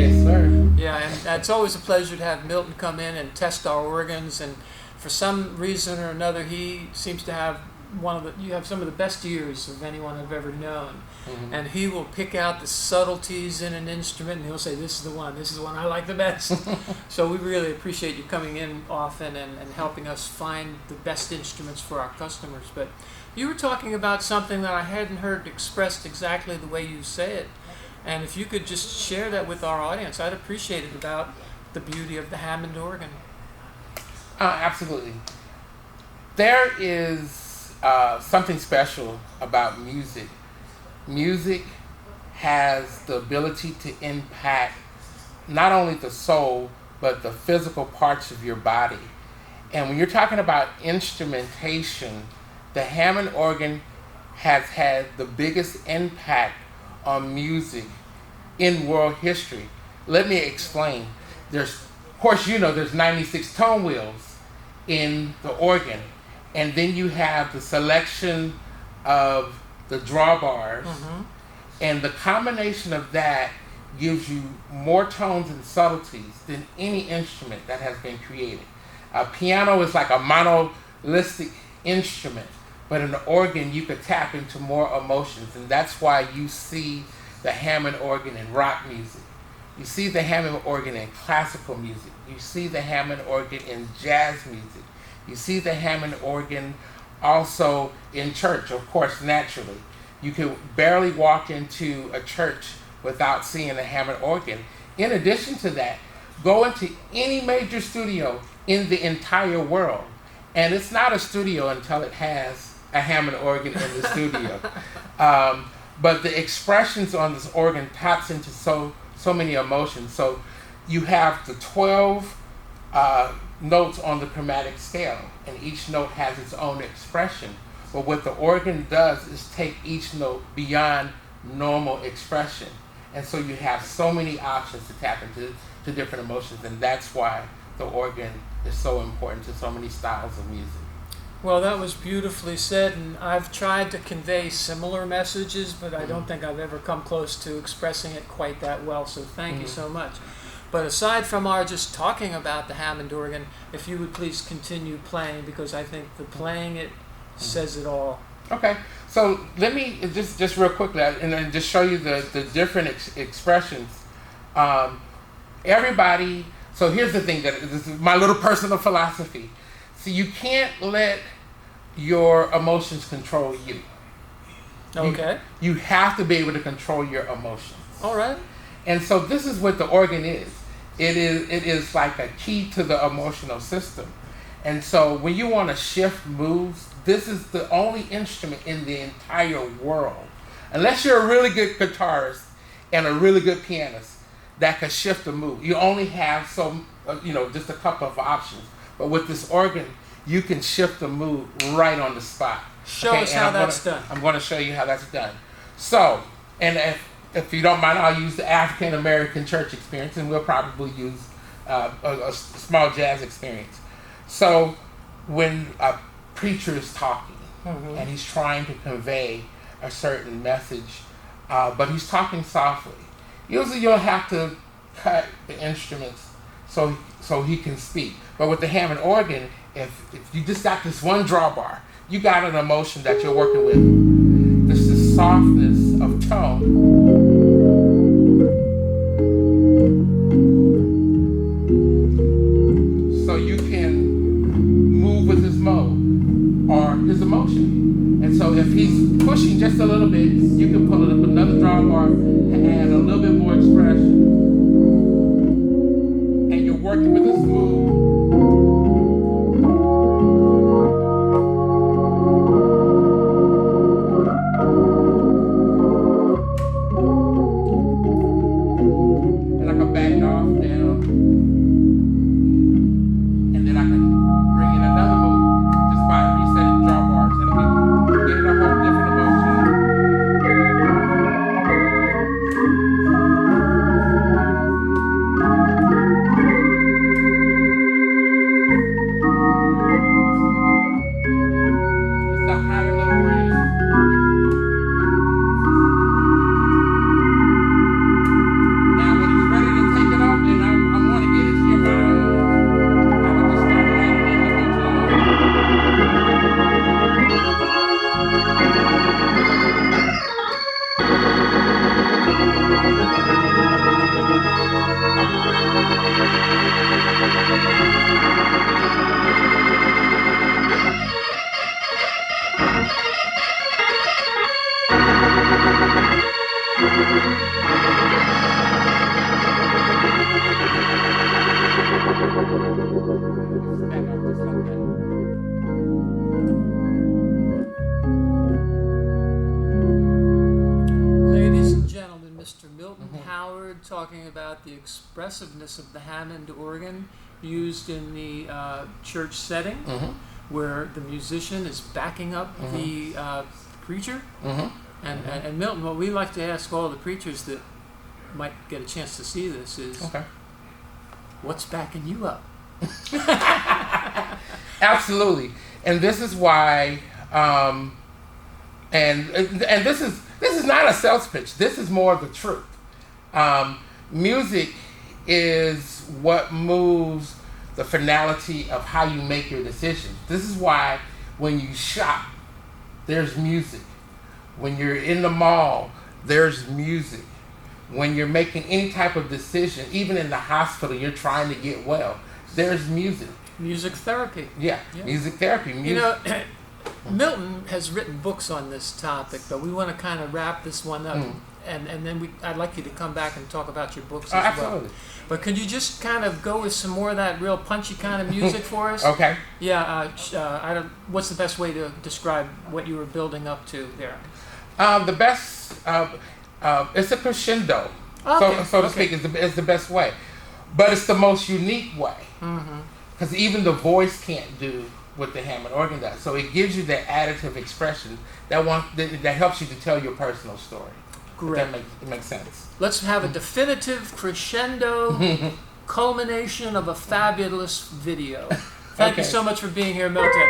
Yes, sir. Yeah, and it's always a pleasure to have Milton come in and test our organs. And for some reason or another, he seems to have you have some of the best ears of anyone I've ever known. Mm-hmm. And he will pick out the subtleties in an instrument, and he'll say, this is the one I like the best. So we really appreciate you coming in often and helping us find the best instruments for our customers. But you were talking about something that I hadn't heard expressed exactly the way you say it. And if you could just share that with our audience, I'd appreciate it, about the beauty of the Hammond organ. Absolutely. There is something special about music. Music has the ability to impact not only the soul, but the physical parts of your body. And when you're talking about instrumentation, the Hammond organ has had the biggest impact on music in world history. Let me explain. Of course, there's 96 tone wheels in the organ, and then you have the selection of the drawbars, and the combination of that gives you more tones and subtleties than any instrument that has been created. A piano is like a monolithic instrument, but in the organ you could tap into more emotions, and that's why you see the Hammond organ in rock music. You see the Hammond organ in classical music. You see the Hammond organ in jazz music. You see the Hammond organ also in church, of course, naturally. You can barely walk into a church without seeing a Hammond organ. In addition to that, go into any major studio in the entire world, and it's not a studio until it has a Hammond organ in the studio. But the expressions on this organ taps into so many emotions. So you have the 12 notes on the chromatic scale, and each note has its own expression. But what the organ does is take each note beyond normal expression. And so you have so many options to tap into different emotions, and that's why the organ is so important to so many styles of music. Well, that was beautifully said, and I've tried to convey similar messages, but I don't think I've ever come close to expressing it quite that well, so thank you so much. But aside from our just talking about the Hammond organ, if you would please continue playing, because I think the playing it says it all. Okay, so let me just real quickly, and then just show you the different expressions. Everybody, so here's the thing, that this is my little personal philosophy. So you can't let your emotions control you. Okay. You have to be able to control your emotions. All right. And so this is what the organ is. It is like a key to the emotional system. And so when you want to shift moves, this is the only instrument in the entire world, unless you're a really good guitarist and a really good pianist, that can shift a move. You only have just a couple of options. But with this organ, you can shift the mood right on the spot. Show us how that's done. I'm going to show you how that's done. So, and if you don't mind, I'll use the African American church experience, and we'll probably use a small jazz experience. So, when a preacher is talking and he's trying to convey a certain message, but he's talking softly, usually you'll have to cut the instruments so he can speak. But with the Hammond organ, if you just got this one drawbar, you got an emotion that you're working with. This is softness of tone. So you can move with his mode or his emotion. And so if he's pushing just a little bit, you can pull it up another drawbar to add a little bit more expression. And you're working with his move. Now when he's ready to take talking about the expressiveness of the Hammond organ used in the church setting, where the musician is backing up the preacher. And Milton, what we like to ask all the preachers that might get a chance to see this is, what's backing you up? Absolutely. And this is why, and this is not a sales pitch. This is more of the truth. Music is what moves the finality of how you make your decisions. This is why when you shop, there's music. When you're in the mall, there's music. When you're making any type of decision, even in the hospital, you're trying to get well, there's music. Music therapy. Yeah. Music therapy. You know, Milton has written books on this topic, but we want to kind of wrap this one up, and then I'd like you to come back and talk about your books as absolutely. well. But could you just kind of go with some more of that real punchy kind of music for us? Okay. Yeah. What's the best way to describe what you were building up to there? The best. It's a crescendo, so to speak, is the best way, but it's the most unique way. Because even the voice can't do what the Hammond organ does. So it gives you that additive expression that helps you to tell your personal story. Great. It makes sense. Let's have a definitive crescendo culmination of a fabulous video. Thank you so much for being here, Milton.